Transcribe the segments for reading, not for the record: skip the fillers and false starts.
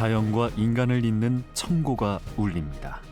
자연과 인간을 잇는 청고가 울립니다.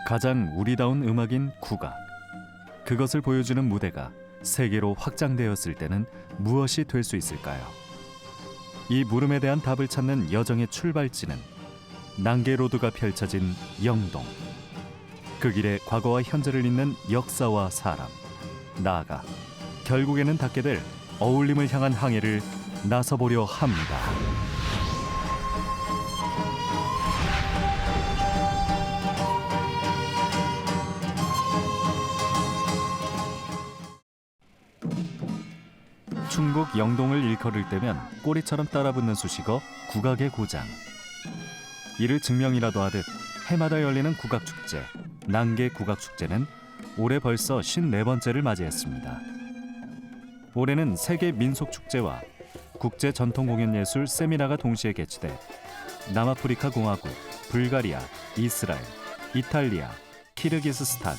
가장 우리다운 음악인 국악. 그것을 보여주는 무대가 세계로 확장되었을 때는 무엇이 될 수 있을까요? 이 물음에 대한 답을 찾는 여정의 출발지는 난계로드가 펼쳐진 영동. 그 길에 과거와 현재를 잇는 역사와 사람, 나아가 결국에는 닿게 될 어울림을 향한 항해를 나서보려 합니다. 충북 영동을 일컬을 때면 꼬리처럼 따라붙는 수식어 국악의 고장. 이를 증명이라도 하듯 해마다 열리는 국악축제, 난계국악축제는 올해 벌써 54번째를 맞이했습니다. 올해는 세계 민속축제와 국제전통공연예술 세미나가 동시에 개최돼 남아프리카 공화국, 불가리아, 이스라엘, 이탈리아, 키르기스스탄,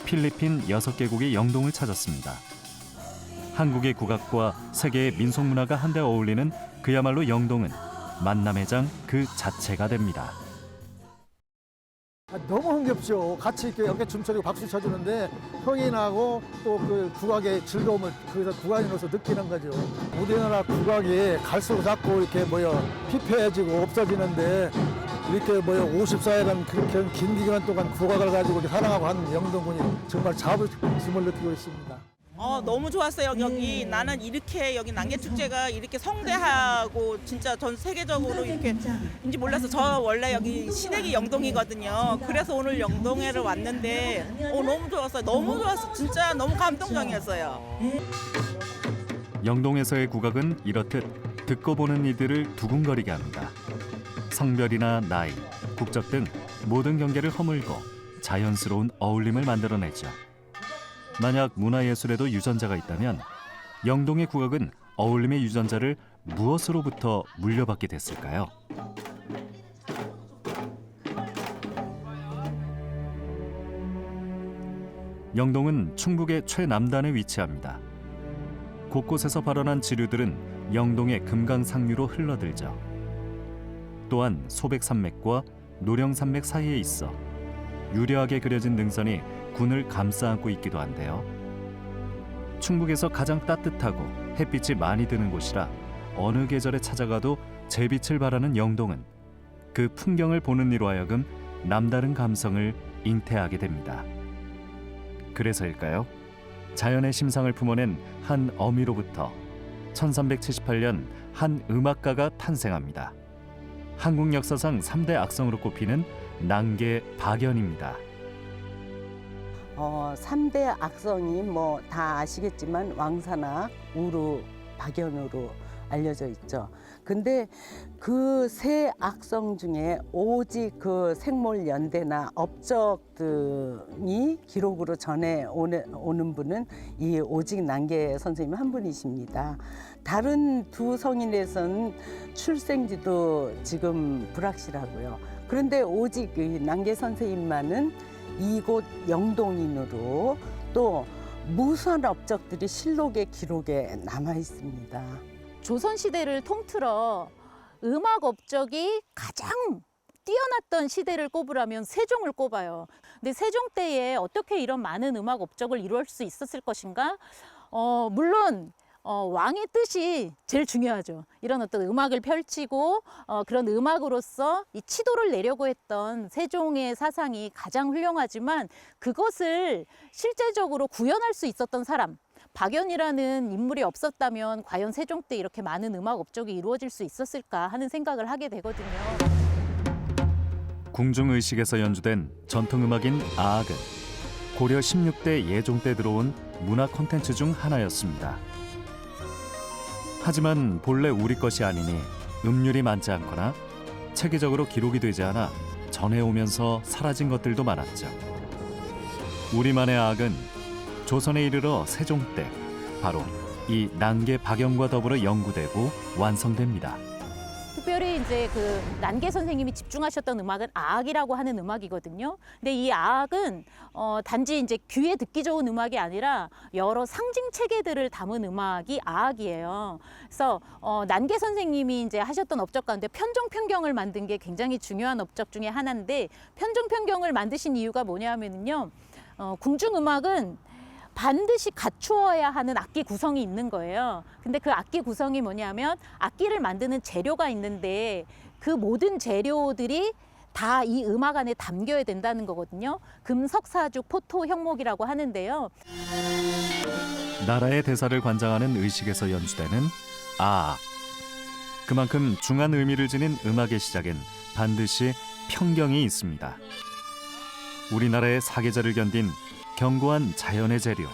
필리핀 6개국이 영동을 찾았습니다. 한국의 국악과 세계의 민속문화가 한데 어울리는 그야말로 영동은 만남의 장 그 자체가 됩니다. 너무 흥겹죠. 같이 이렇게 어깨 춤춰주고 박수 쳐주는데 흥이 나고 또 그 국악의 즐거움을 그래서 국악인으로서 느끼는 거죠. 우리나라 국악이 갈수록 자꾸 이렇게 피폐해지고 없어지는데 이렇게 54일간 그렇게 긴 기간 동안 국악을 가지고 사랑하고 하는 영동군이 정말 자부심을 느끼고 있습니다. 너무 좋았어요. 여기 나는 이렇게 여기 난계축제가 이렇게 성대하고 진짜 전 세계적으로 이렇게인지 몰라서 저 원래 여기 시댁이 영동이거든요. 그래서 오늘 영동에를 왔는데 너무 좋았어요. 너무 좋았어. 진짜 너무 감동적이었어요. 영동에서의 국악은 이렇듯 듣고 보는 이들을 두근거리게 합니다. 성별이나 나이, 국적 등 모든 경계를 허물고 자연스러운 어울림을 만들어내죠. 만약 문화예술에도 유전자가 있다면 영동의 국악은 어울림의 유전자를 무엇으로부터 물려받게 됐을까요? 영동은 충북의 최남단에 위치합니다. 곳곳에서 발원한 지류들은 영동의 금강상류로 흘러들죠. 또한 소백산맥과 노령산맥 사이에 있어 유려하게 그려진 능선이 군을 감싸 안고 있기도 한데요. 충북에서 가장 따뜻하고 햇빛이 많이 드는 곳이라 어느 계절에 찾아가도 제빛을 발하는 영동은 그 풍경을 보는 이로 하여금 남다른 감성을 잉태하게 됩니다. 그래서일까요? 자연의 심상을 품어낸 한 어미로부터 1378년 한 음악가가 탄생합니다. 한국 역사상 3대 악성으로 꼽히는 난계 박연입니다. 3대 악성이 다 아시겠지만 왕산악, 우루, 박연으로 알려져 있죠. 근데 그 세 악성 중에 오직 그 생몰연대나 업적 등이 기록으로 전해 오는 분은 이 오직 난계 선생님 한 분이십니다. 다른 두 성인에서는 출생지도 지금 불확실하고요. 그런데 오직 이 난계 선생님만은 이곳 영동인으로 또 무수한 업적들이 실록의 기록에 남아 있습니다. 조선시대를 통틀어 음악 업적이 가장 뛰어났던 시대를 꼽으라면 세종을 꼽아요. 근데 세종 때에 어떻게 이런 많은 음악 업적을 이루을 수 있었을 것인가? 물론 왕의 뜻이 제일 중요하죠. 이런 어떤 음악을 펼치고 그런 음악으로서 이 치도를 내려고 했던 세종의 사상이 가장 훌륭하지만 그것을 실제적으로 구현할 수 있었던 사람, 박연이라는 인물이 없었다면 과연 세종 때 이렇게 많은 음악 업적이 이루어질 수 있었을까 하는 생각을 하게 되거든요. 궁중의식에서 연주된 전통음악인 아악은 고려 16대 예종 때 들어온 문화 콘텐츠 중 하나였습니다. 하지만 본래 우리 것이 아니니 음률이 많지 않거나 체계적으로 기록이 되지 않아 전해오면서 사라진 것들도 많았죠. 우리만의 아악은 조선에 이르러 세종 때 바로 이 난계 박연과 더불어 연구되고 완성됩니다. 특별히 이제 그 난계 선생님이 집중하셨던 음악은 아악이라고 하는 음악이거든요. 근데 이 아악은 단지 이제 귀에 듣기 좋은 음악이 아니라 여러 상징 체계들을 담은 음악이 아악이에요. 그래서 난계 선생님이 이제 하셨던 업적 가운데 편종편경을 만든 게 굉장히 중요한 업적 중에 하나인데 편종편경을 만드신 이유가 뭐냐면요. 궁중음악은 반드시 갖추어야 하는 악기 구성이 있는 거예요. 근데 그 악기 구성이 뭐냐면 악기를 만드는 재료가 있는데 그 모든 재료들이 다 이 음악 안에 담겨야 된다는 거거든요. 금석사죽 포토 형목이라고 하는데요. 나라의 대사를 관장하는 의식에서 연주되는 아악. 그만큼 중한 의미를 지닌 음악의 시작엔 반드시 편경이 있습니다. 우리나라의 사계절을 견딘 견고한 자연의 재료,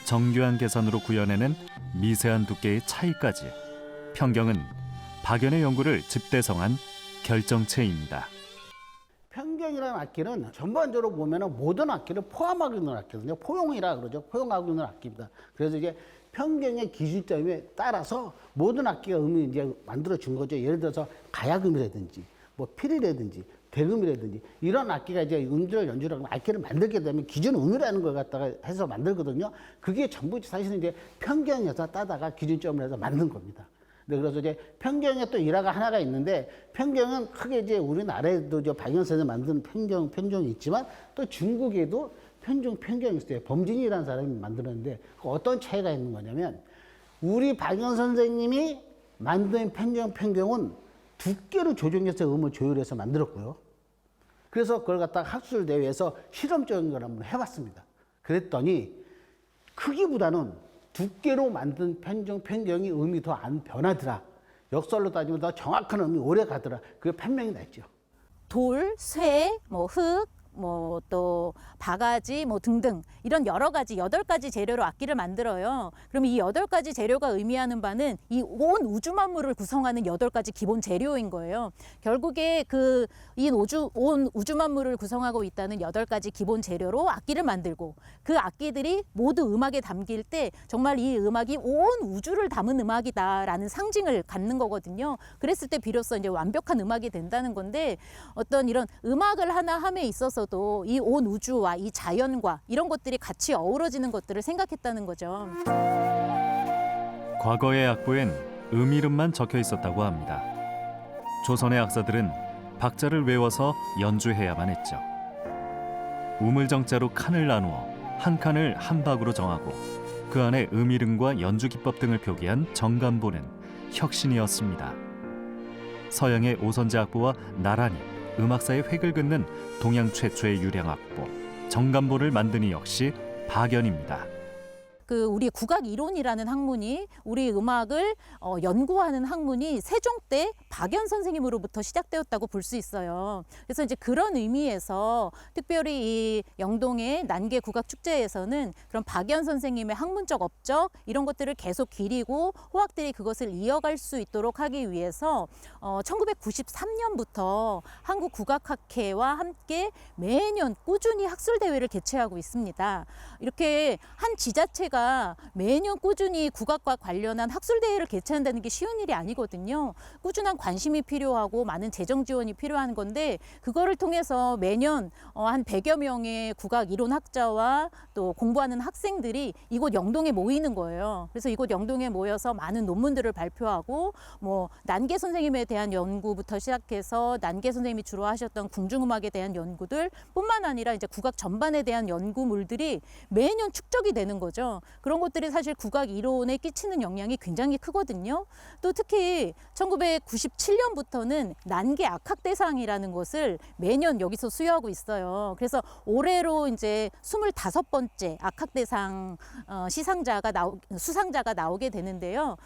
정교한 계산으로 구현해낸 미세한 두께의 차이까지 편경은 박연의 연구를 집대성한 결정체입니다. 편경이라는 악기는 전반적으로 보면은 모든 악기를 포함하고 있는 악기거든요. 포용이라 그러죠. 포용하고 있는 악기입니다. 그래서 이제 편경의 기준점에 따라서 모든 악기가 음이 이제 만들어진 거죠. 예를 들어서 가야금이라든지, 뭐 피리라든지, 대금이라든지 이런 악기가 이제 음질을 연주를 하면 악기를 만들게 되면 기준 음이라는 걸 갖다가 해서 만들거든요. 그게 전부 사실은 이제 편경에서 따다가 기준점을 해서 만든 겁니다. 네, 그래서 이제 편경에 또 일화가 하나가 있는데 편경은 크게 이제 우리나라에도 박연선생이 만든 편종이 있지만 또 중국에도 편경이 있어요. 범진이라는 사람이 만들었는데 어떤 차이가 있는 거냐면 우리 박연 선생님이 만든 편경은 두께로 조정해서 음을 조율해서 만들었고요. 그래서 그걸 갖다가 학술 대회에서 실험적인 걸 한번 해봤습니다. 그랬더니 크기보다는 두께로 만든 편경이 음이 더 안 변하더라. 역설로 따지면 더 정확한 음이 오래 가더라. 그게 판명이 났죠. 돌, 쇠, 흙, 또 바가지 등등 이런 여러 가지 8가지 재료로 악기를 만들어요. 그럼 이 8가지 재료가 의미하는 바는 이 온 우주 만물을 구성하는 8가지 기본 재료인 거예요. 결국에 온 우주 만물을 구성하고 있다는 8가지 기본 재료로 악기를 만들고 그 악기들이 모두 음악에 담길 때 정말 이 음악이 온 우주를 담은 음악이다라는 상징을 갖는 거거든요. 그랬을 때 비로소 이제 완벽한 음악이 된다는 건데 어떤 이런 음악을 하나 함에 있어서 이 온 우주와 이 자연과 이런 것들이 같이 어우러지는 것들을 생각했다는 거죠. 과거의 악보엔 이름만 적혀 있었다고 합니다. 조선의 악사들은 박자를 외워서 연주해야만 했죠. 우물정자로 칸을 나누어 한 칸을 한 박으로 정하고 그 안에 이름과 연주 기법 등을 표기한 정간보는 혁신이었습니다. 서양의 오선지 악보와 나란히 음악사의 획을 긋는 동양 최초의 유령악보 정간보를 만드니 역시 박연입니다. 우리 국악 이론이라는 학문이 우리 음악을 연구하는 학문이 세종 때 박연 선생님으로부터 시작되었다고 볼 수 있어요. 그래서 이제 그런 의미에서 특별히 이 영동의 난계 국악 축제에서는 그런 박연 선생님의 학문적 업적 이런 것들을 계속 기리고 호학들이 그것을 이어갈 수 있도록 하기 위해서 1993년부터 한국국악학회와 함께 매년 꾸준히 학술 대회를 개최하고 있습니다. 이렇게 한 지자체가 국악회가 매년 꾸준히 국악과 관련한 학술대회를 개최한다는 게 쉬운 일이 아니거든요. 꾸준한 관심이 필요하고 많은 재정 지원이 필요한 건데 그거를 통해서 매년 한 100여 명의 국악 이론학자와 또 공부하는 학생들이 이곳 영동에 모이는 거예요. 그래서 이곳 영동에 모여서 많은 논문들을 발표하고 뭐 난계 선생님에 대한 연구부터 시작해서 난계 선생님이 주로 하셨던 궁중음악에 대한 연구들 뿐만 아니라 이제 국악 전반에 대한 연구물들이 매년 축적이 되는 거죠. 그런 것들이 사실 국악 이론에 끼치는 영향이 굉장히 크거든요. 또 특히 1997년부터는 난계 악학대상이라는 것을 매년 여기서 수여하고 있어요. 그래서 올해로 이제 25번째 악학대상 수상자가 나오게 되는데요.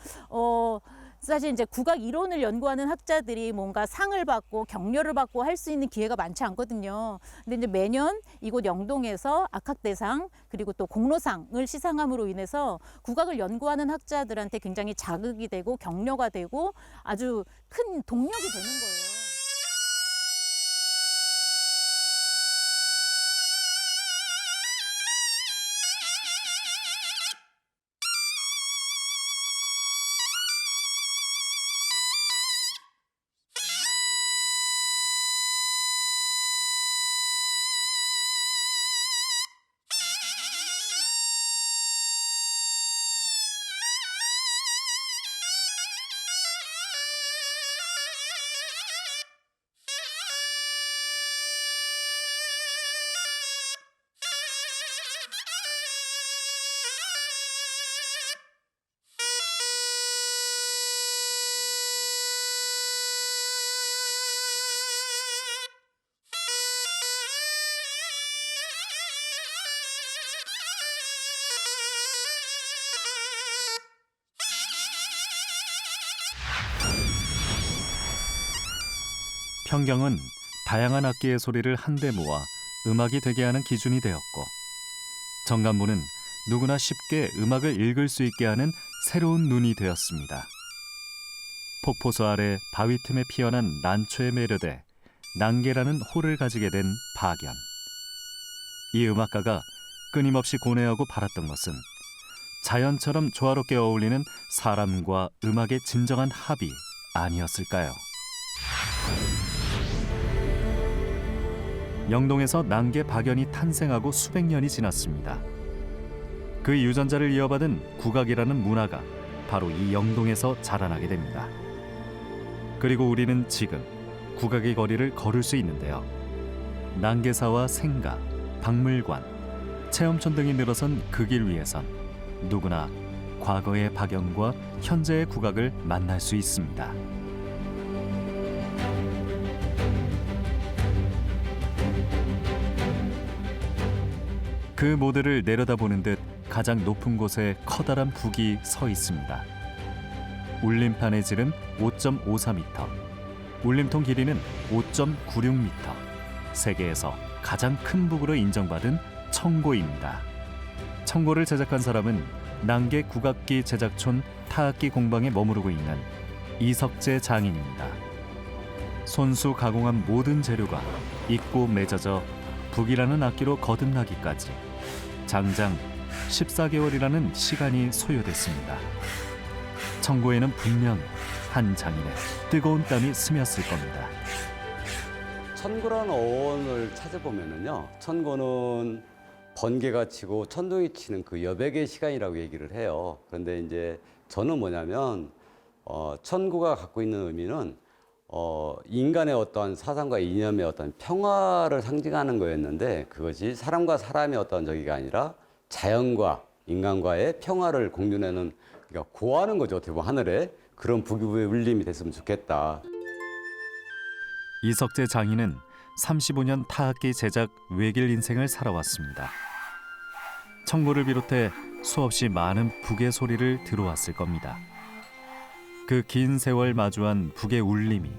사실 이제 국악 이론을 연구하는 학자들이 뭔가 상을 받고 격려를 받고 할 수 있는 기회가 많지 않거든요. 근데 이제 매년 이곳 영동에서 악학대상 그리고 또 공로상을 시상함으로 인해서 국악을 연구하는 학자들한테 굉장히 자극이 되고 격려가 되고 아주 큰 동력이 되는 거예요. 평경은 다양한 악기의 소리를 한데 모아 음악이 되게 하는 기준이 되었고, 정간부는 누구나 쉽게 음악을 읽을 수 있게 하는 새로운 눈이 되었습니다. 폭포수 아래 바위 틈에 피어난 난초에 매료돼 난계라는 호를 가지게 된 박연. 이 음악가가 끊임없이 고뇌하고 바랐던 것은 자연처럼 조화롭게 어울리는 사람과 음악의 진정한 합이 아니었을까요? 영동에서 난계 박연이 탄생하고 수백 년이 지났습니다. 그 유전자를 이어받은 국악이라는 문화가 바로 이 영동에서 자라나게 됩니다. 그리고 우리는 지금 국악의 거리를 걸을 수 있는데요. 난계사와 생가, 박물관, 체험촌 등이 늘어선 그 길 위에선 누구나 과거의 박연과 현재의 국악을 만날 수 있습니다. 그 모델을 내려다보는 듯 가장 높은 곳에 커다란 북이 서 있습니다. 울림판의 질은 5.54m, 울림통 길이는 5.96m, 세계에서 가장 큰 북으로 인정받은 청고입니다. 청고를 제작한 사람은 난계 국악기 제작촌 타악기 공방에 머무르고 있는 이석재 장인입니다. 손수 가공한 모든 재료가 익고 맺어져 북이라는 악기로 거듭나기까지 장장 14개월이라는 시간이 소요됐습니다. 청고에는 분명 한 장인의 뜨거운 땀이 스며쓸 겁니다. 천고라는 어원을 찾아보면은요, 천고는 번개가 치고 천둥이 치는 그 여백의 시간이라고 얘기를 해요. 그런데 이제 저는 뭐냐면 천고가 갖고 있는 의미는 인간의 어떤 사상과 이념의 어떤 평화를 상징하는 거였는데, 그것이 사람과 사람의 어떤 저기가 아니라 자연과 인간과의 평화를 공존하는, 그러니까 고하는 거죠. 어떻게 보면 하늘에 그런 북의 울림이 됐으면 좋겠다. 이석재 장인은 35년 타악기 제작 외길 인생을 살아왔습니다. 청고를 비롯해 수없이 많은 북의 소리를 들어왔을 겁니다. 그 긴 세월 마주한 북의 울림이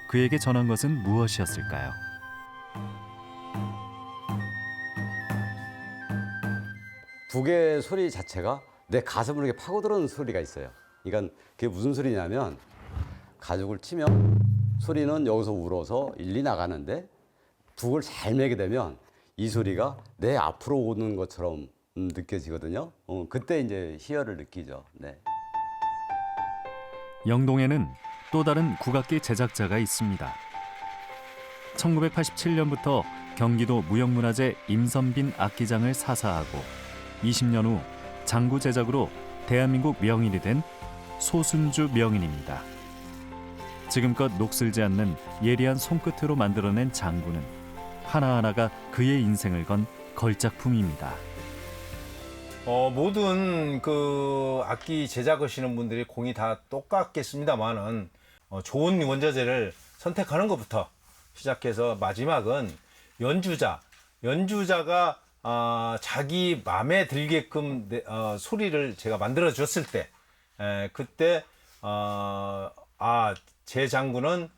그에게 전한 것은 무엇이었을까요? 북의 소리 자체가 내 가슴을 이렇게 파고들어오는 소리가 있어요. 그러니까 그게 무슨 소리냐면, 가죽을 치면 소리는 여기서 울어서 일리 나가는데 북을 잘 매게 되면 이 소리가 내 앞으로 오는 것처럼 느껴지거든요. 그때 이제 희열을 느끼죠. 네. 영동에는 또 다른 국악기 제작자가 있습니다. 1987년부터 경기도 무형문화재 임선빈 악기장을 사사하고 20년 후 장구 제작으로 대한민국 명인이 된 소순주 명인입니다. 지금껏 녹슬지 않는 예리한 손끝으로 만들어낸 장구는 하나하나가 그의 인생을 건 걸작품입니다. 모든 그 악기 제작하시는 분들이 공이 다 똑같겠습니다만은 좋은 원자재를 선택하는 것부터 시작해서 마지막은 연주자가 자기 마음에 들게끔 소리를 제가 만들어 줬을 때 그때 제 장구는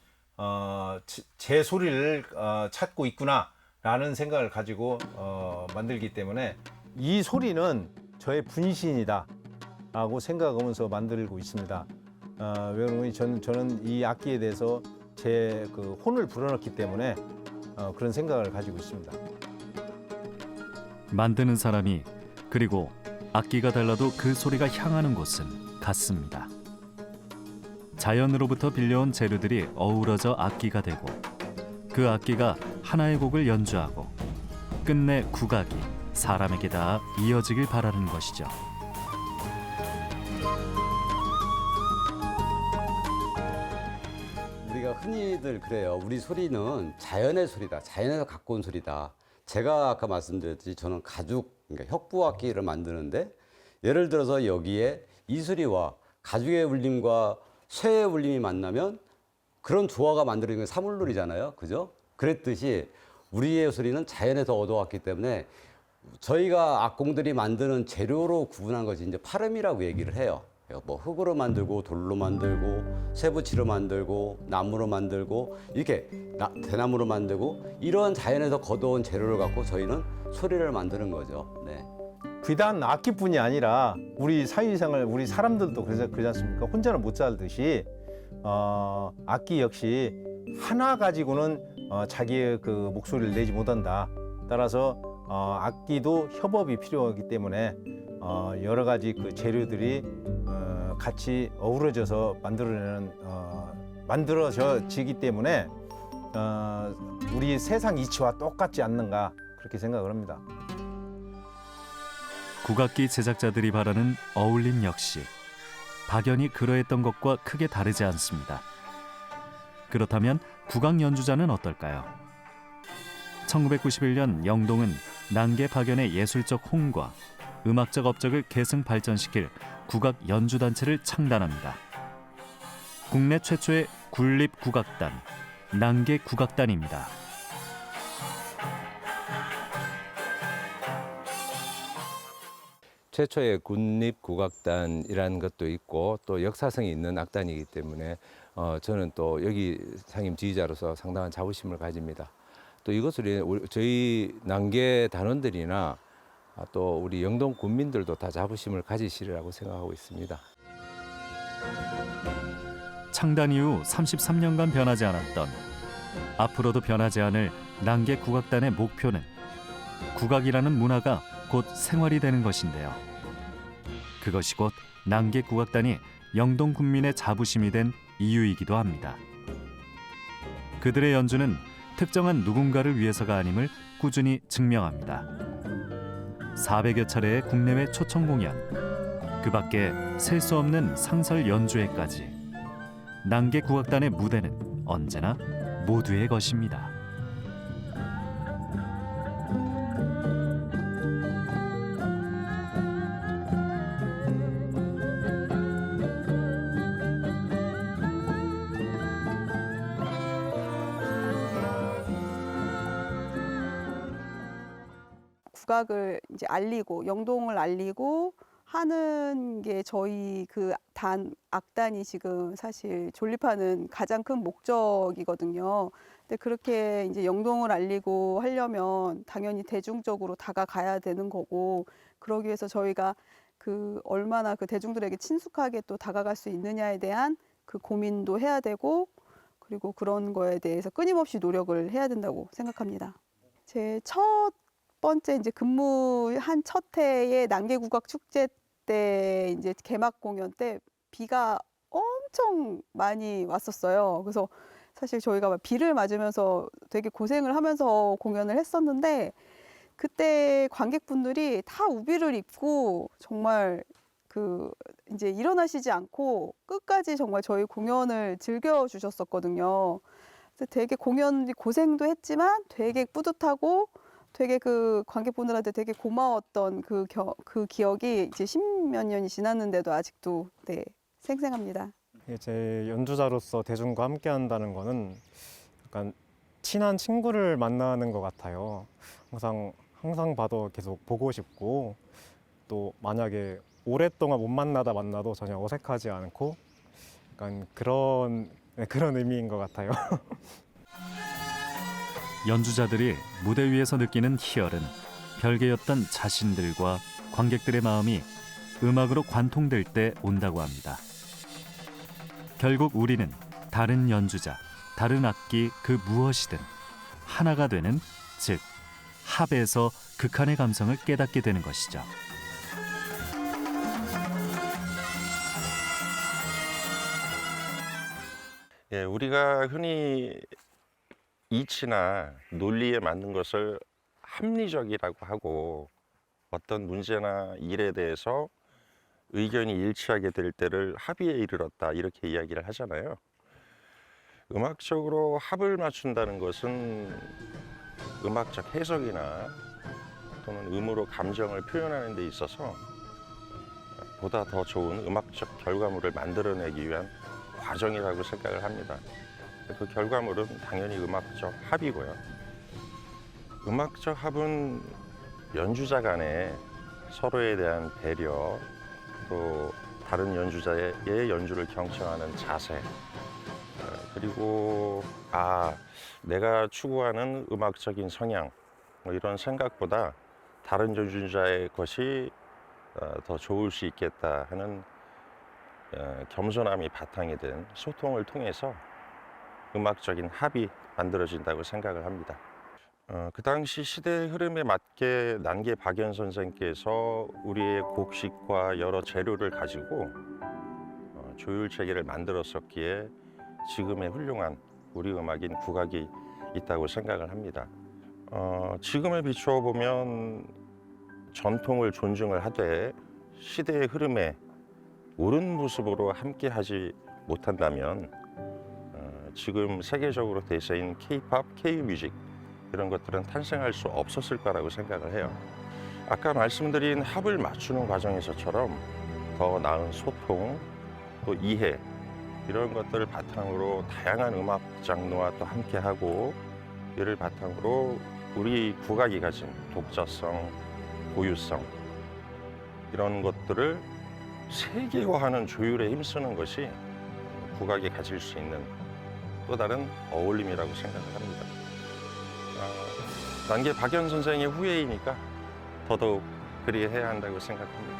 제 소리를 찾고 있구나라는 생각을 가지고 만들기 때문에 이 소리는 저의 분신이다 라고 생각하면서 만들고 있습니다. 왜냐하면 저는 이 악기에 대해서 제 그 혼을 불어넣기 때문에 그런 생각을 가지고 있습니다. 만드는 사람이 그리고 악기가 달라도 그 소리가 향하는 곳은 같습니다. 자연으로부터 빌려온 재료들이 어우러져 악기가 되고 그 악기가 하나의 곡을 연주하고 끝내 국악이 사람에게 닿아 이어지길 바라는 것이죠. 우리가 흔히들 그래요. 우리 소리는 자연의 소리다. 자연에서 갖고 온 소리다. 제가 아까 말씀드렸듯이 저는 가죽, 그러니까 협부악기를 만드는데 예를 들어서 여기에 이소리와 가죽의 울림과 쇠의 울림이 만나면 그런 조화가 만들어지는 게 사물놀이잖아요. 그죠? 그랬듯이 우리의 소리는 자연에서 얻어왔기 때문에 저희가 악공들이 만드는 재료로 구분한 것이 이제 파름이라고 얘기를 해요. 뭐 흙으로 만들고 돌로 만들고 쇠붙이로 만들고 나무로 만들고 이렇게 대나무로 만들고 이런 자연에서 거둬온 재료를 갖고 저희는 소리를 만드는 거죠. 네. 비단 악기뿐이 아니라 우리 사회생활 우리 사람들도 그러지 않습니까? 혼자는 못 살듯이 악기 역시 하나 가지고는 자기의 그 목소리를 내지 못한다. 따라서 악기도 협업이 필요하기 때문에 여러 가지 그 재료들이 같이 어우러져서 만들어지기 때문에 우리 세상 이치와 똑같지 않는가 그렇게 생각을 합니다. 국악기 제작자들이 바라는 어울림 역시 박연이 그러했던 것과 크게 다르지 않습니다. 그렇다면 국악 연주자는 어떨까요? 1991년 영동은 난계 박연의 예술적 홍과 음악적 업적을 계승 발전시킬 국악 연주단체를 창단합니다. 국내 최초의 군립 국악단, 난계 국악단입니다. 최초의 군립국악단이라는 것도 있고 또 역사성이 있는 악단이기 때문에 저는 또 여기 상임 지휘자로서 상당한 자부심을 가집니다. 또 이것을 저희 난계 단원들이나 또 우리 영동 군민들도 다 자부심을 가지시리라고 생각하고 있습니다. 창단 이후 33년간 변하지 않았던 앞으로도 변하지 않을 난계 국악단의 목표는 국악이라는 문화가 곧 생활이 되는 것인데요. 그것이 곧 난계 국악단이 영동 군민의 자부심이 된 이유이기도 합니다. 그들의 연주는 특정한 누군가를 위해서가 아님을 꾸준히 증명합니다. 400여 차례의 국내외 초청 공연, 그 밖에 셀 수 없는 상설 연주회까지 난계 국악단의 무대는 언제나 모두의 것입니다. 국악을 이제 알리고 영동을 알리고 하는 게 저희 그 악단이 지금 사실 존립하는 가장 큰 목적이거든요. 근데 그렇게 이제 영동을 알리고 하려면 당연히 대중적으로 다가가야 되는 거고, 그러기 위해서 저희가 그 얼마나 그 대중들에게 친숙하게 또 다가갈 수 있느냐에 대한 그 고민도 해야 되고, 그리고 그런 거에 대해서 끊임없이 노력을 해야 된다고 생각합니다. 제 첫 번째 이제 근무한 첫 해의 난개국악 축제 때 이제 개막 공연 때 비가 엄청 많이 왔었어요. 그래서 사실 저희가 막 비를 맞으면서 되게 고생을 하면서 공연을 했었는데 그때 관객분들이 다 우비를 입고 정말 그 이제 일어나시지 않고 끝까지 정말 저희 공연을 즐겨 주셨었거든요. 그래서 되게 공연 고생도 했지만 되게 뿌듯하고 되게 그 관객분들한테 되게 고마웠던 그 기억이 이제 10몇 년이 지났는데도 아직도 네, 생생합니다. 제 연주자로서 대중과 함께 한다는 거는 약간 친한 친구를 만나는 것 같아요. 항상 봐도 계속 보고 싶고 또 만약에 오랫동안 못 만나도 전혀 어색하지 않고 약간 그런 의미인 것 같아요. 연주자들이 무대 위에서 느끼는 희열은 별개였던 자신들과 관객들의 마음이 음악으로 관통될 때 온다고 합니다. 결국 우리는 다른 연주자, 다른 악기 그 무엇이든 하나가 되는, 즉 합에서 극한의 감성을 깨닫게 되는 것이죠. 예, 우리가 흔히 이치나 논리에 맞는 것을 합리적이라고 하고 어떤 문제나 일에 대해서 의견이 일치하게 될 때를 합의에 이르렀다 이렇게 이야기를 하잖아요. 음악적으로 합을 맞춘다는 것은 음악적 해석이나 또는 음으로 감정을 표현하는 데 있어서 보다 더 좋은 음악적 결과물을 만들어내기 위한 과정이라고 생각을 합니다. 그 결과물은 당연히 음악적 합이고요. 음악적 합은 연주자 간에 서로에 대한 배려, 또 다른 연주자의 연주를 경청하는 자세, 그리고 내가 추구하는 음악적인 성향, 뭐 이런 생각보다 다른 연주자의 것이 더 좋을 수 있겠다 하는 겸손함이 바탕이 된 소통을 통해서 음악적인 합이 만들어진다고 생각을 합니다. 그 당시 시대의 흐름에 맞게 난개 박연 선생께서 우리의 곡식과 여러 재료를 가지고 조율 체계를 만들었었기에 지금의 훌륭한 우리 음악인 국악이 있다고 생각을 합니다. 지금에 비추어 보면 전통을 존중을 하되 시대의 흐름에 옳은 모습으로 함께하지 못한다면 지금 세계적으로 대세인 K-팝, K-뮤직 이런 것들은 탄생할 수 없었을 거라고 생각을 해요. 아까 말씀드린 합을 맞추는 과정에서처럼 더 나은 소통, 또 이해 이런 것들을 바탕으로 다양한 음악 장르와 또 함께하고 이를 바탕으로 우리 국악이 가진 독자성, 고유성 이런 것들을 세계화하는 조율에 힘쓰는 것이 국악이 가질 수 있는 또 다른 어울림이라고 생각을 합니다. 난개 박연 선생의 후예이니까 더더욱 그리해야 한다고 생각합니다.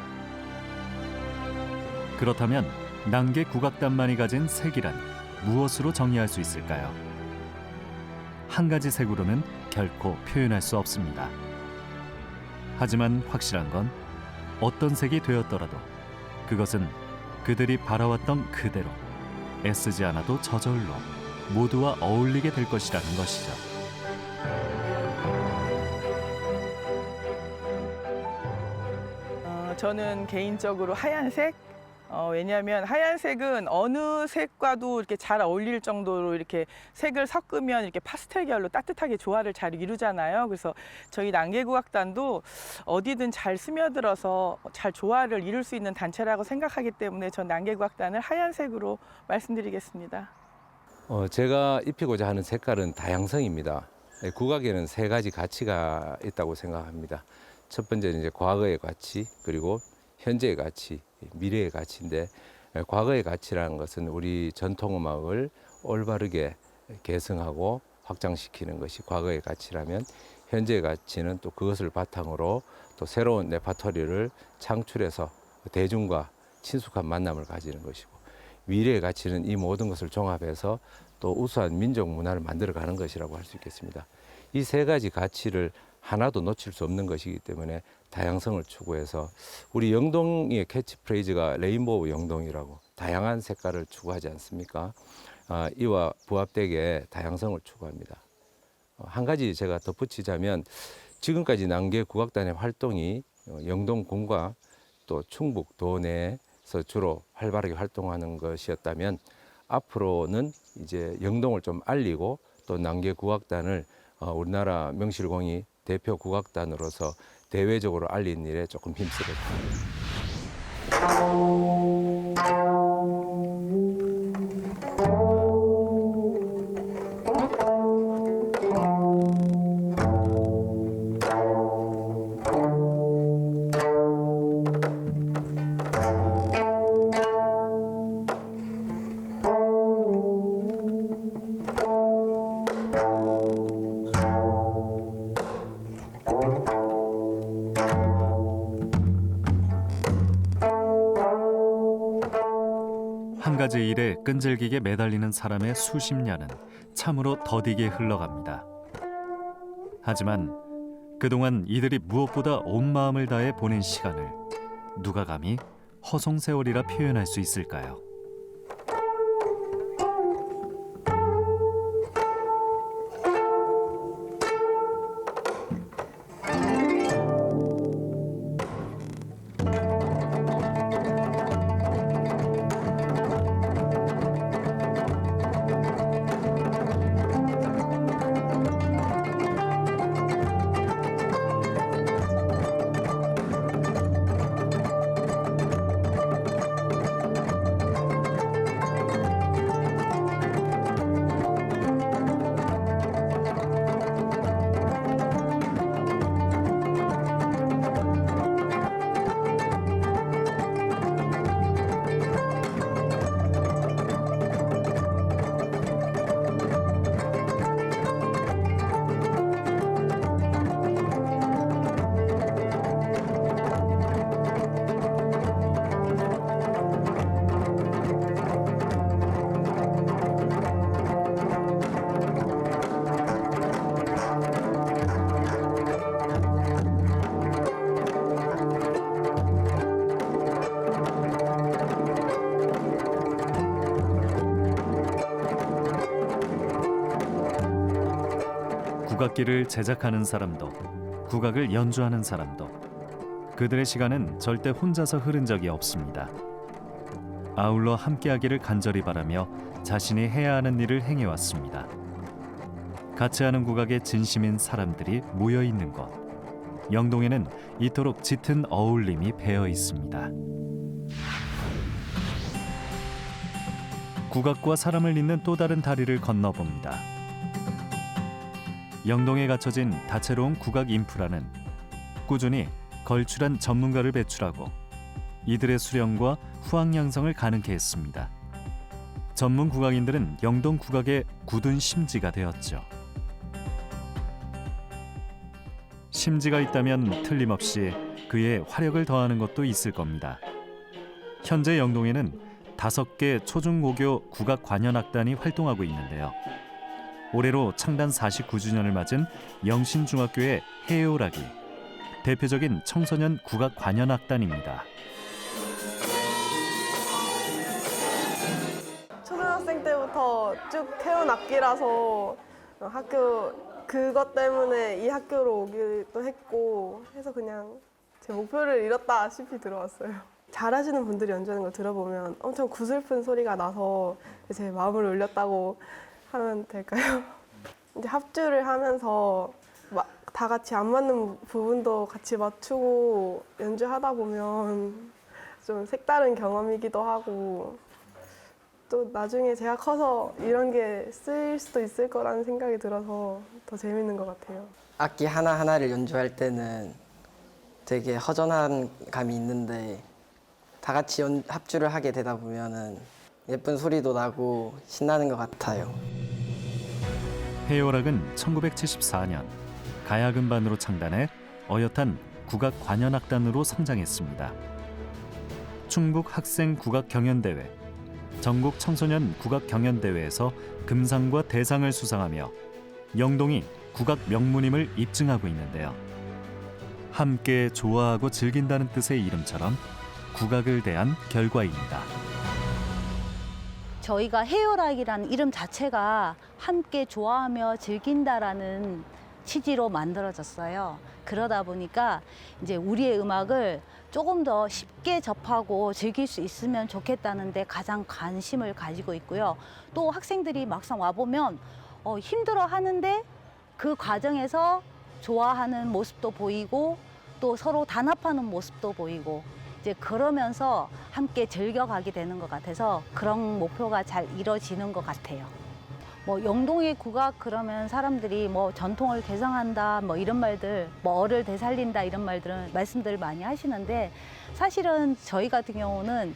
그렇다면 난개 국악단만이 가진 색이란 무엇으로 정의할 수 있을까요? 한 가지 색으로는 결코 표현할 수 없습니다. 하지만 확실한 건 어떤 색이 되었더라도 그것은 그들이 바라왔던 그대로 애쓰지 않아도 저절로 모두와 어울리게 될 것이라는 것이죠. 저는 개인적으로 하얀색, 왜냐하면 하얀색은 어느 색과도 이렇게 잘 어울릴 정도로 이렇게 색을 섞으면 이렇게 파스텔 계열로 따뜻하게 조화를 잘 이루잖아요. 그래서 저희 난개국악단도 어디든 잘 스며들어서 잘 조화를 이룰 수 있는 단체라고 생각하기 때문에 전 난개국악단을 하얀색으로 말씀드리겠습니다. 제가 입히고자 하는 색깔은 다양성입니다. 국악에는 세 가지 가치가 있다고 생각합니다. 첫 번째는 이제 과거의 가치, 그리고 현재의 가치, 미래의 가치인데, 과거의 가치라는 것은 우리 전통음악을 올바르게 계승하고 확장시키는 것이 과거의 가치라면, 현재의 가치는 또 그것을 바탕으로 또 새로운 레파토리를 창출해서 대중과 친숙한 만남을 가지는 것이고, 미래의 가치는 이 모든 것을 종합해서 또 우수한 민족 문화를 만들어가는 것이라고 할 수 있겠습니다. 이 세 가지 가치를 하나도 놓칠 수 없는 것이기 때문에 다양성을 추구해서 우리 영동의 캐치프레이즈가 레인보우 영동이라고 다양한 색깔을 추구하지 않습니까? 이와 부합되게 다양성을 추구합니다. 한 가지 제가 덧붙이자면 지금까지 난계 국악단의 활동이 영동군과 또 충북도 내에서 주로 활발하게 활동하는 것이었다면 앞으로는 이제 영동을 좀 알리고 또 난계 국악단을 우리나라 명실공히 대표 국악단으로서 대외적으로 알리는 일에 조금 힘쓰겠습니다. 한 가지 일에 끈질기게 매달리는 사람의 수십 년은 참으로 더디게 흘러갑니다. 하지만 그동안 이들이 무엇보다 온 마음을 다해 보낸 시간을 누가 감히 허송세월이라 표현할 수 있을까요? 국악기를 제작하는 사람도 국악을 연주하는 사람도 그들의 시간은 절대 혼자서 흐른 적이 없습니다. 아울러 함께하기를 간절히 바라며 자신이 해야 하는 일을 행해왔습니다. 같이 하는 국악에 진심인 사람들이 모여 있는 곳, 영동에는 이토록 짙은 어울림이 배어 있습니다. 국악과 사람을 잇는 또 다른 다리를 건너봅니다. 영동에 갖춰진 다채로운 국악 인프라는 꾸준히 걸출한 전문가를 배출하고 이들의 수련과 후학 양성을 가능케 했습니다. 전문 국악인들은 영동 국악의 굳은 심지가 되었죠. 심지가 있다면 틀림없이 그의 화력을 더하는 것도 있을 겁니다. 현재 영동에는 5개 초중고교 국악관현악단이 활동하고 있는데요. 올해로 창단 49주년을 맞은 영신중학교의 해오락이 대표적인 청소년 국악관현악단입니다. 초등학생 때부터 쭉 태운 악기라서 학교 그것 때문에 이 학교로 오기도 했고 해서 그냥 제 목표를 이뤘다시피 들어왔어요. 잘하시는 분들이 연주하는 걸 들어보면 엄청 구슬픈 소리가 나서 제 마음을 울렸다고 하면 될까요? 이제 합주를 하면서 다 같이 안 맞는 부분도 같이 맞추고 연주하다 보면 좀 색다른 경험이기도 하고 또 나중에 제가 커서 이런 게 쓰일 수도 있을 거라는 생각이 들어서 더 재밌는 것 같아요. 악기 하나하나를 연주할 때는 되게 허전한 감이 있는데 다 같이 합주를 하게 되다 보면은 예쁜 소리도 나고 신나는 것 같아요. 해오락은 1974년 가야금반으로 창단해 어엿한 국악관현악단으로 성장했습니다. 충북 학생 국악경연대회, 전국 청소년 국악경연대회에서 금상과 대상을 수상하며 영동이 국악 명문임을 입증하고 있는데요. 함께 좋아하고 즐긴다는 뜻의 이름처럼 국악을 대한 결과입니다. 저희가 헤어락이라는 이름 자체가 함께 좋아하며 즐긴다라는 취지로 만들어졌어요. 그러다 보니까 이제 우리의 음악을 조금 더 쉽게 접하고 즐길 수 있으면 좋겠다는 데 가장 관심을 가지고 있고요. 또 학생들이 막상 와보면 힘들어 하는데 그 과정에서 좋아하는 모습도 보이고 또 서로 단합하는 모습도 보이고 이제 그러면서 함께 즐겨가게 되는 것 같아서 그런 목표가 잘 이뤄지는 것 같아요. 뭐 영동의 국악 그러면 사람들이 뭐 전통을 개성한다 뭐 이런 말들, 뭐 어를 되살린다 이런 말씀들 많이 하시는데 사실은 저희 같은 경우는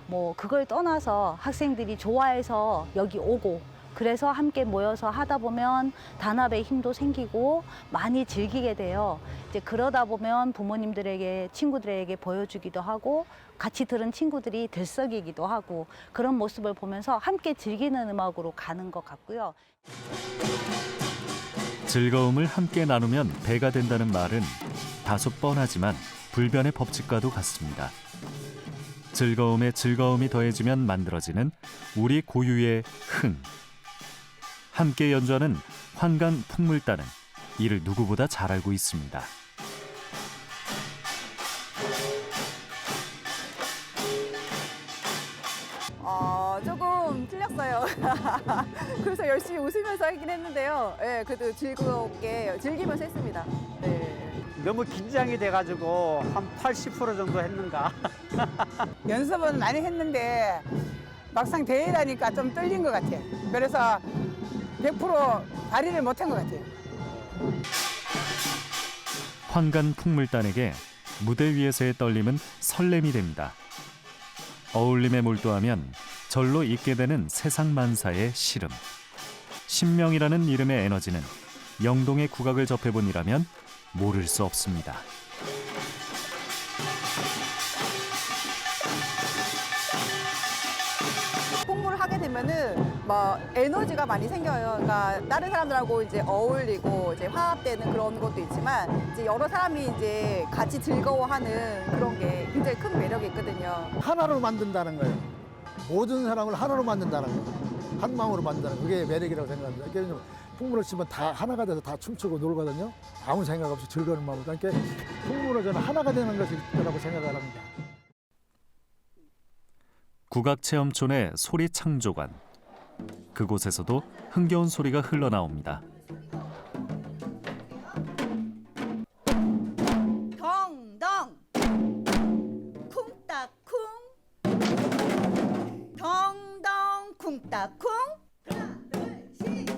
뭐 그걸 떠나서 학생들이 좋아해서 여기 오고 그래서 함께 모여서 하다 보면 단합의 힘도 생기고 많이 즐기게 돼요. 이제 그러다 보면 부모님들에게 친구들에게 보여주기도 하고 같이 들은 친구들이 들썩이기도 하고 그런 모습을 보면서 함께 즐기는 음악으로 가는 것 같고요. 즐거움을 함께 나누면 배가 된다는 말은 다소 뻔하지만 불변의 법칙과도 같습니다. 즐거움에 즐거움이 더해지면 만들어지는 우리 고유의 흥. 함께 연주하는 환강 풍물단은 이를 누구보다 잘 알고 있습니다. 조금 틀렸어요. 그래서 열심히 웃으면서 하긴 했는데요. 네, 그래도 즐겁게 즐기면서 했습니다. 네. 너무 긴장이 돼가지고 한 80% 정도 했는가. 연습은 많이 했는데 막상 대회라니까 좀 떨린 것 같아요. 그래서 100% 발휘를 못한 것 같아요. 환관 풍물단에게 무대 위에서의 떨림은 설렘이 됩니다. 어울림에 몰두하면 절로 잊게 되는 세상만사의 시름. 신명이라는 이름의 에너지는 영동의 국악을 접해본 이라면 모를 수 없습니다. 공부를 하게 되면은 막 에너지가 많이 생겨요. 그러니까 다른 사람들하고 이제 어울리고 이제 화합되는 그런 것도 있지만 이제 여러 사람이 이제 같이 즐거워하는 그런 게 굉장히 큰 매력이 있거든요. 하나로 만든다는 거예요. 모든 사람을 하나로 만든다는 거예요. 한 마음으로 만든다는 거. 그게 매력이라고 생각합니다. 그러니까 풍물을 치면 다 하나가 돼서 다 춤추고 놀거든요. 아무 생각 없이 즐거운 마음으로. 그러니까 풍물은 저는 하나가 되는 것이라고 생각을 합니다. 국악체험촌의 소리 창조관. 그곳에서도 흥겨운 소리가 흘러나옵니다. 덩덩 쿵따쿵 덩덩 쿵따쿵. 하나 둘 시작.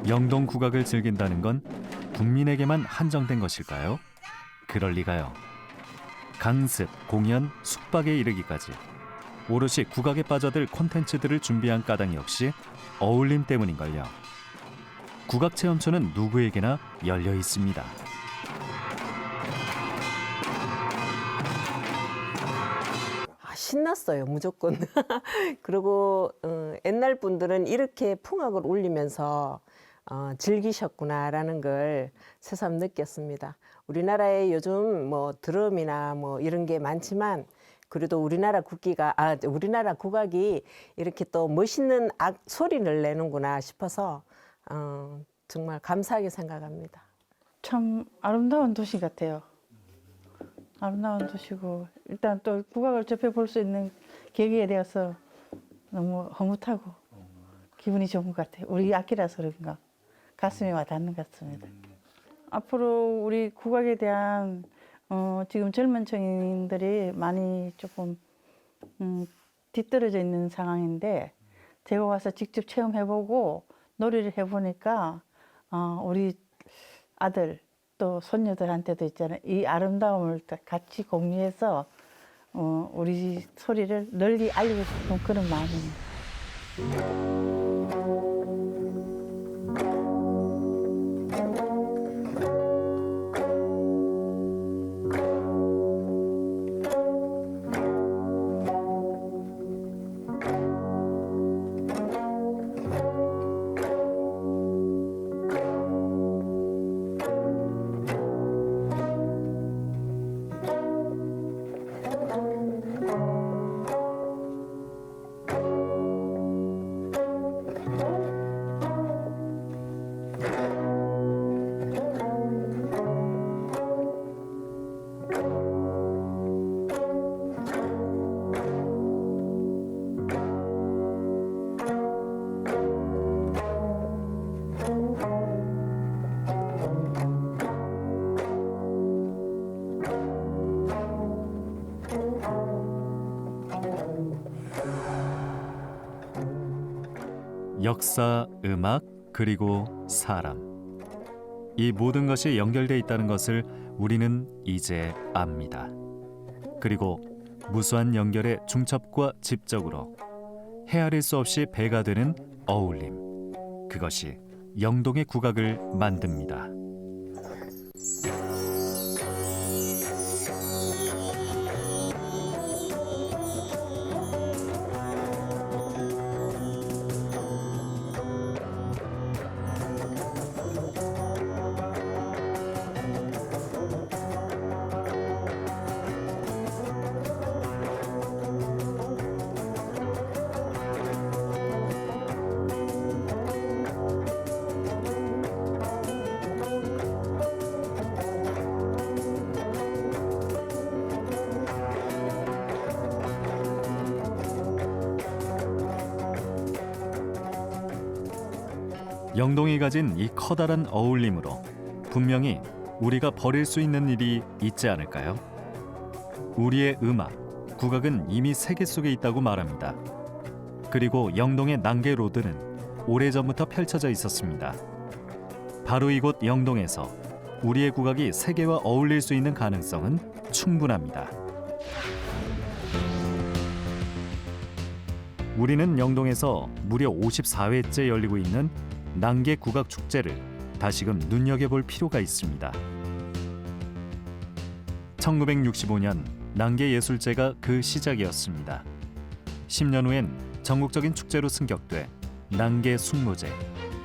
영동 국악을 즐긴다는 건 국민에게만 한정된 것일까요? 그럴 리가요. 강습, 공연, 숙박에 이르기까지 오롯이 국악에 빠져들 콘텐츠들을 준비한 까닭 역시 어울림 때문인걸요. 국악체험촌은 누구에게나 열려 있습니다. 신났어요, 무조건. 그리고 옛날 분들은 이렇게 풍악을 울리면서 즐기셨구나라는 걸 새삼 느꼈습니다. 우리나라에 요즘 뭐 드럼이나 뭐 이런 게 많지만 그래도 우리나라 국악이 이렇게 또 멋있는 소리를 내는구나 싶어서 정말 감사하게 생각합니다. 참 아름다운 도시 같아요. 아름다운 도시고 일단 또 국악을 접해볼 수 있는 계기가 되어서 너무 흐뭇하고 기분이 좋은 것 같아요. 우리 악기라서 그런가 가슴에 와닿는 것 같습니다. 앞으로 우리 국악에 대한 지금 젊은 청년들이 많이 조금 뒤떨어져 있는 상황인데 제가 와서 직접 체험해보고 놀이를 해보니까 우리 아들 또 손녀들한테도 있잖아요. 이 아름다움을 같이 공유해서 우리 소리를 널리 알리고 싶은 그런 마음입니다. 역사, 음악, 그리고 사람. 이 모든 것이 연결돼 있다는 것을 우리는 이제 압니다. 그리고 무수한 연결의 중첩과 집적으로 헤아릴 수 없이 배가 되는 어울림. 그것이 영동의 국악을 만듭니다. 영동이 가진 이 커다란 어울림으로 분명히 우리가 버릴 수 있는 일이 있지 않을까요? 우리의 음악, 국악은 이미 세계 속에 있다고 말합니다. 그리고 영동의 난계 로드는 오래전부터 펼쳐져 있었습니다. 바로 이곳 영동에서 우리의 국악이 세계와 어울릴 수 있는 가능성은 충분합니다. 우리는 영동에서 무려 54회째 열리고 있는 난계 국악 축제를 다시금 눈여겨볼 필요가 있습니다. 1965년 난계 예술제가 그 시작이었습니다. 10년 후엔 전국적인 축제로 승격돼 난계 숙무제,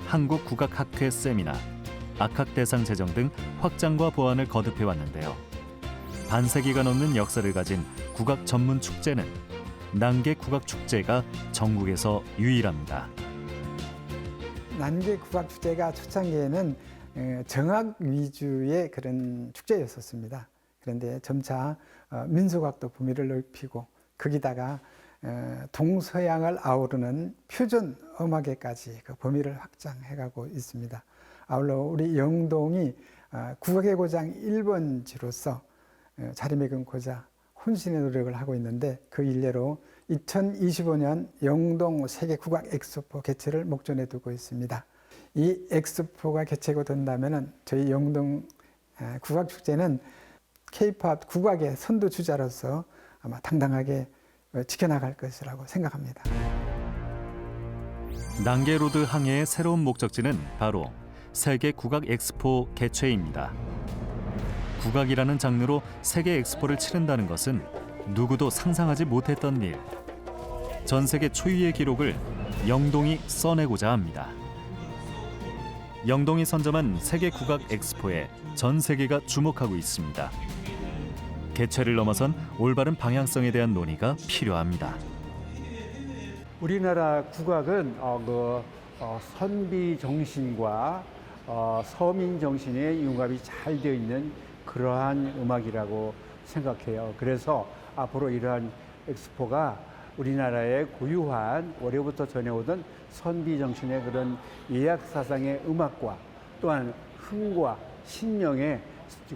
한국국악학회 세미나, 악학대상 제정 등 확장과 보완을 거듭해 왔는데요. 반세기가 넘는 역사를 가진 국악 전문 축제는 난계 국악 축제가 전국에서 유일합니다. 난계 국악 축제가 초창기에는 정악 위주의 그런 축제였었습니다. 그런데 점차 민속악도 범위를 넓히고 거기다가 동서양을 아우르는 퓨전 음악에까지 그 범위를 확장해가고 있습니다. 아울러 우리 영동이 국악의 고장 1번지로서 자리매김고자 혼신의 노력을 하고 있는데 그 일례로 2025년 영동 세계국악 엑스포 개최를 목전에 두고 있습니다. 이 엑스포가 개최가 된다면 저희 영동 국악축제는 K-팝 국악의 선두주자로서 아마 당당하게 지켜나갈 것이라고 생각합니다. 난계로드 항해의 새로운 목적지는 바로 세계 국악 엑스포 개최입니다. 국악이라는 장르로 세계 엑스포를 치른다는 것은 누구도 상상하지 못했던 일. 전 세계 초유의 기록을 영동이 써내고자 합니다. 영동이 선점한 세계 국악 엑스포에 전 세계가 주목하고 있습니다. 개최를 넘어선 올바른 방향성에 대한 논의가 필요합니다. 우리나라 국악은 선비 정신과 서민 정신의 융합이 잘 되어 있는 그러한 음악이라고 생각해요. 그래서 앞으로 이러한 엑스포가 우리나라의 고유한 오래부터 전해오던 선비 정신의 그런 예약 사상의 음악과 또한 흥과 신명의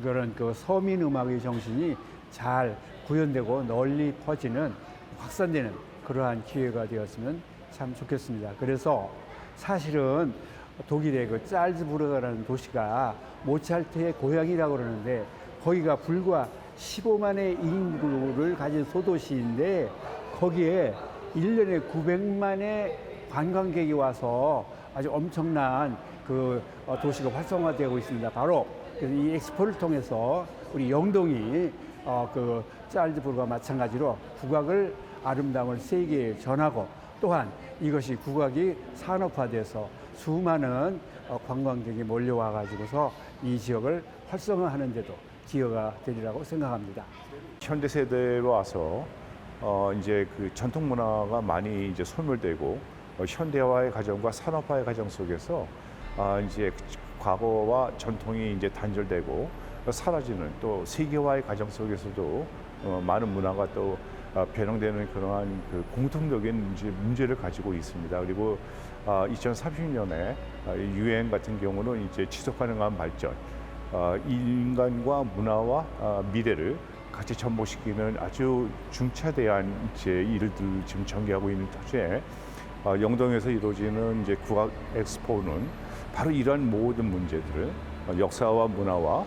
그런 그 서민 음악의 정신이 잘 구현되고 널리 퍼지는 확산되는 그러한 기회가 되었으면 참 좋겠습니다. 그래서 사실은 독일의 그 짤즈부르크라는 도시가 모차르트의 고향이라고 그러는데 거기가 불과 15만의 인구를 가진 소도시인데 거기에 1년에 900만의 관광객이 와서 아주 엄청난 그 도시가 활성화되고 있습니다. 바로 이 엑스포를 통해서 우리 영동이 그 짤즈부르크와 마찬가지로 국악을 아름다움을 세계에 전하고 또한 이것이 국악이 산업화돼서 수많은 관광객이 몰려와 가지고서 이 지역을 활성화하는 데도 기여가 되리라고 생각합니다. 현대 세대로 와서 이제 그 전통 문화가 많이 이제 소멸되고 현대화의 과정과 산업화의 과정 속에서 이제 과거와 전통이 이제 단절되고 사라지는 또 세계화의 과정 속에서도 많은 문화가 또 변형되는 그러한 그 공통적인 문제를 가지고 있습니다. 그리고 2030년에 유엔 같은 경우는 이제 지속 가능한 발전, 인간과 문화와 미래를 같이 접목시키는 아주 중차대한 이제 일들 지금 전개하고 있는 터에 영동에서 이루어지는 이제 국악 엑스포는 바로 이러한 모든 문제들을 역사와 문화와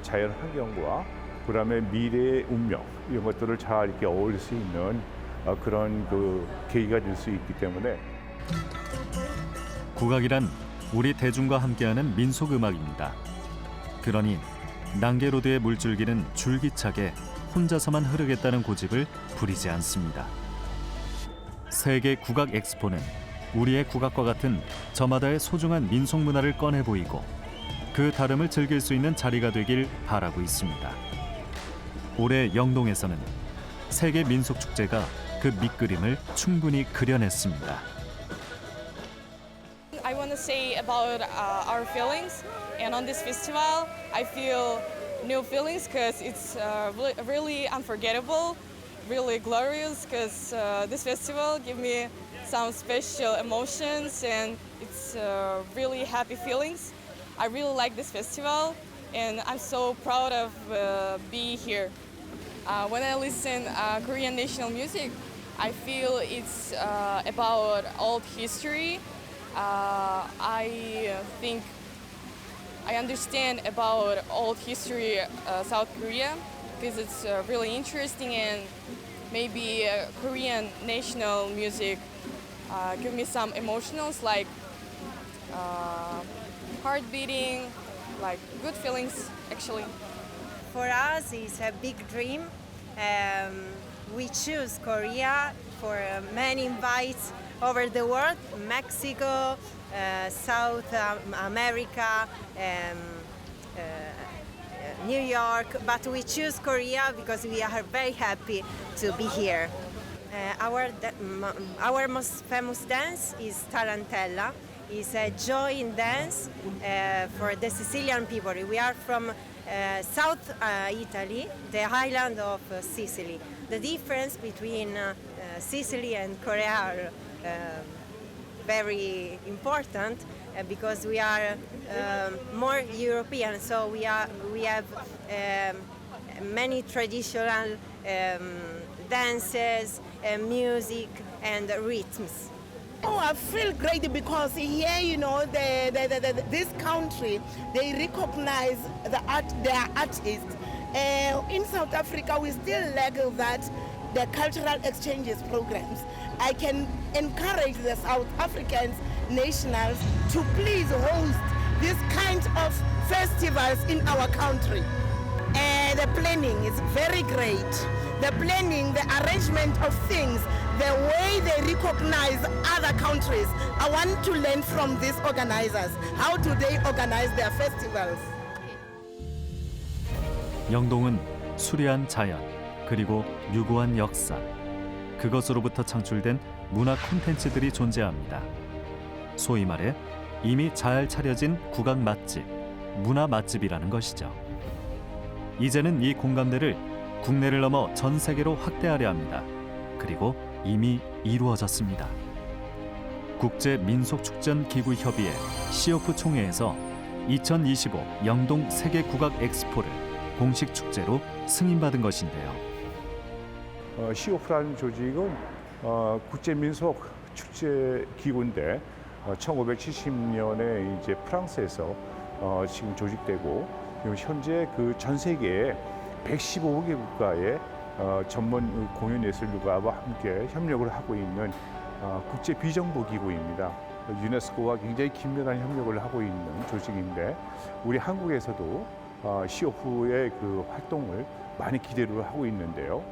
자연 환경과 그다음에 미래의 운명 이런 것들을 잘 이렇게 어울릴 수 있는 그런 그 계기가 될 수 있기 때문에 국악이란 우리 대중과 함께하는 민속 음악입니다. 그러니 난게로드의 물줄기는 줄기차게 혼자서만 흐르겠다는 고집을 부리지 않습니다. 세계 국악 엑스포는 우리의 국악과 같은 저마다의 소중한 민속 문화를 꺼내 보이고 그 다름을 즐길 수 있는 자리가 되길 바라고 있습니다. 올해 영동에서는 세계 민속 축제가 그 밑그림을 충분히 그려냈습니다. I want to say about our feelings, and on this festival, I feel new feelings because it's really unforgettable, really glorious. Because this festival gives me some special emotions, and it's really happy feelings. I really like this festival, and I'm so proud of being here. When I listen Korean national music, I feel it's about old history. I think I understand about old history South Korea because it's really interesting, and maybe Korean national music give me some emotions like heart beating, like good feelings actually. For us, it's a big dream. We choose Korea for many invites over the world, Mexico, South America, New York, but we choose Korea because we are very happy to be here. Our most famous dance is Tarantella. It's a joy dance for the Sicilian people. We are from South Italy, the island of Sicily. The difference between Sicily and Korea are very important because we are more European, so we have many traditional dances, music, and rhythms. Oh, I feel great because here, you know, this country, they recognize their artists. In South Africa, we still lack that, the cultural exchanges programs. I can encourage the South African nationals to please host this kind of festivals in our country. The planning is very great. The planning, the arrangement of things, the way they recognize other countries. I want to learn from these organizers. How do they organize their festivals? 영동은 수려한 자연 그리고 유구한 역사 그것으로부터 창출된 문화 콘텐츠들이 존재합니다. 소위 말해 이미 잘 차려진 국악 맛집, 문화 맛집이라는 것이죠. 이제는 이 공감대를 국내를 넘어 전 세계로 확대하려 합니다. 그리고 이미 이루어졌습니다. 국제민속축전기구협의회 COF 총회에서 2025 영동 세계국악 엑스포를 공식 축제로 승인받은 것인데요. COF라는 조직은 국제민속축제기구인데 1970년에 이제 프랑스에서 지금 조직되고 현재 그 전 세계에 115개 국가의 전문 공연예술가와 함께 협력을 하고 있는 국제 비정부 기구입니다. 유네스코와 굉장히 긴밀한 협력을 하고 있는 조직인데 우리 한국에서도 COF의 그 활동을 많이 기대를 하고 있는데요.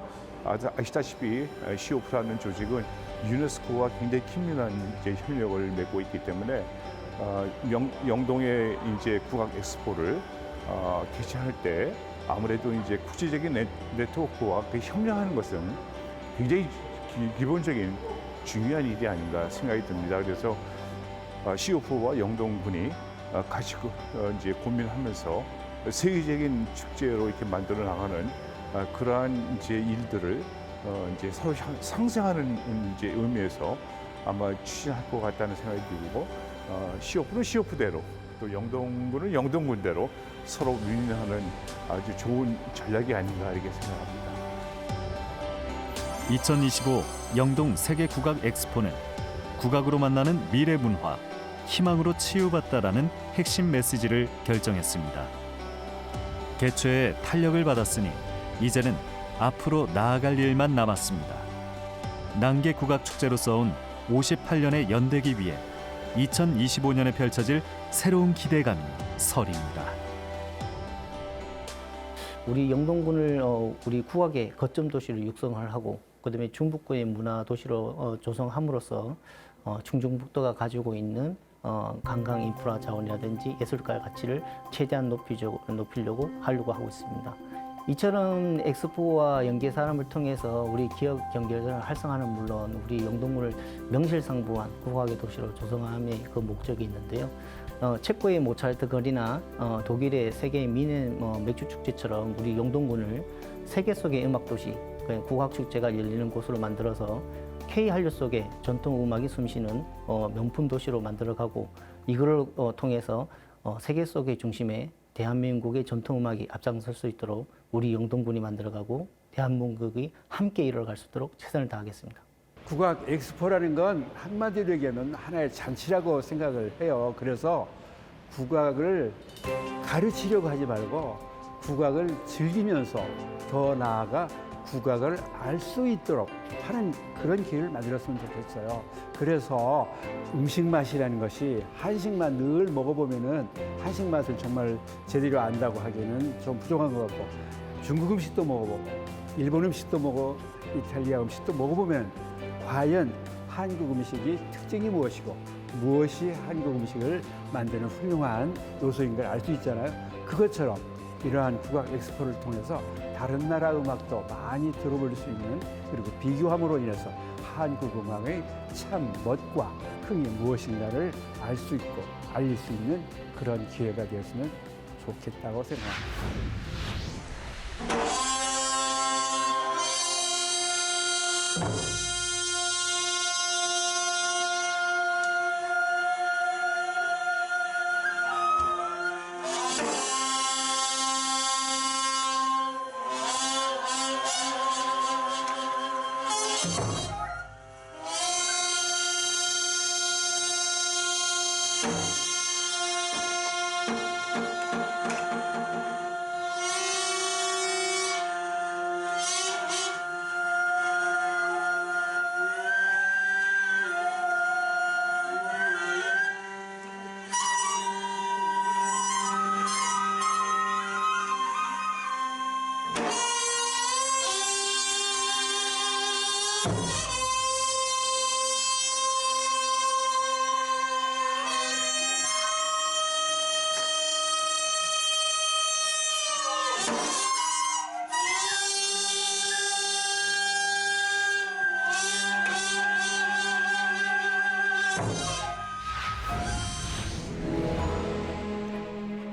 아시다시피 COF라는 조직은 유네스코와 굉장히 긴밀한 이제 협력을 맺고 있기 때문에 영동의 이제 국악 엑스포를 개최할 때 아무래도 이제 국제적인 네트워크와 그 협력하는 것은 굉장히 기본적인 중요한 일이 아닌가 생각이 듭니다. 그래서 COF와 영동군이 같이 이제 고민하면서 세계적인 축제로 이렇게 만들어 나가는 그러한 이제 일들을 이제 서로 상생하는 이제 의미에서 아마 추진할 것 같다는 생각이 들고 COF는 COF대로 또 영동군은 영동군대로 서로 윈윈하는 아주 좋은 전략이 아닌가 이렇게 생각합니다. 2025 영동 세계국악 엑스포는 국악으로 만나는 미래 문화, 희망으로 치유받다라는 핵심 메시지를 결정했습니다. 개최에 탄력을 받았으니 이제는 앞으로 나아갈 일만 남았습니다. 난계 국악축제로 써온 58년의 연대기 위해 2025년에 펼쳐질 새로운 기대감이 설입니다. 우리 영동군을 우리 국악의 거점 도시로 육성을 하고 그다음에 중북부의 문화 도시로 조성함으로써 충청북도가 가지고 있는 관광 인프라 자원이라든지 예술가의 가치를 최대한 높이려고 하고 있습니다. 이처럼 엑스포와 연계 산업을 통해서 우리 기업 경제를 활성화는 물론 우리 영동군을 명실상부한 국악의 도시로 조성함의 그 목적이 있는데요. 체코의 모차르트 거리나 독일의 세계 미넨 맥주 축제처럼 우리 영동군을 세계 속의 음악 도시, 국악 축제가 열리는 곳으로 만들어서 K 한류 속에 전통 음악이 숨쉬는 명품 도시로 만들어가고 이거를 통해서 세계 속의 중심에 대한민국의 전통 음악이 앞장설 수 있도록 우리 영동군이 만들어가고 대한민국이 함께 이뤄갈 수 있도록 최선을 다하겠습니다. 국악 엑스포라는 건 한마디로 얘기하면 하나의 잔치라고 생각을 해요. 그래서 국악을 가르치려고 하지 말고 국악을 즐기면서 더 나아가 국악을 알 수 있도록 하는 그런 기회를 만들었으면 좋겠어요. 그래서 음식 맛이라는 것이 한식만 늘 먹어보면은 한식 맛을 정말 제대로 안다고 하기에는 좀 부족한 것 같고 중국 음식도 먹어보고 일본 음식도 먹어 이탈리아 음식도 먹어보면 과연 한국 음식이 특징이 무엇이고 무엇이 한국 음식을 만드는 훌륭한 요소인 걸 알 수 있잖아요. 그것처럼 이러한 국악 엑스포를 통해서 다른 나라 음악도 많이 들어볼 수 있는 그리고 비교함으로 인해서 한국 음악의 참 멋과 흥이 무엇인가를 알 수 있고 알릴 수 있는 그런 기회가 되었으면 좋겠다고 생각합니다.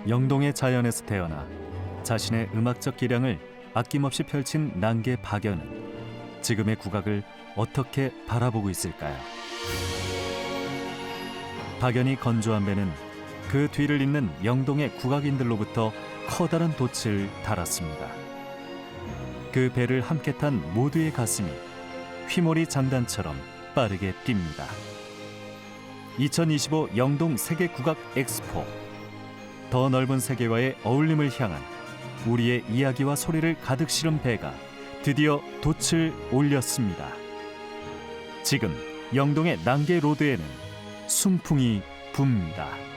영동의 자연에서 태어나 자신의 음악적 기량을 아낌없이 펼친 난계 박연은 지금의 국악을 어떻게 바라보고 있을까요? 박연이 건조한 배는 그 뒤를 잇는 영동의 국악인들로부터 커다란 돛을 달았습니다. 그 배를 함께 탄 모두의 가슴이 휘몰이 장단처럼 빠르게 뜁니다. 2025 영동 세계국악 엑스포, 더 넓은 세계와의 어울림을 향한 우리의 이야기와 소리를 가득 실은 배가 드디어 돛을 올렸습니다. 지금 영동의 난계 로드에는 순풍이 붑니다.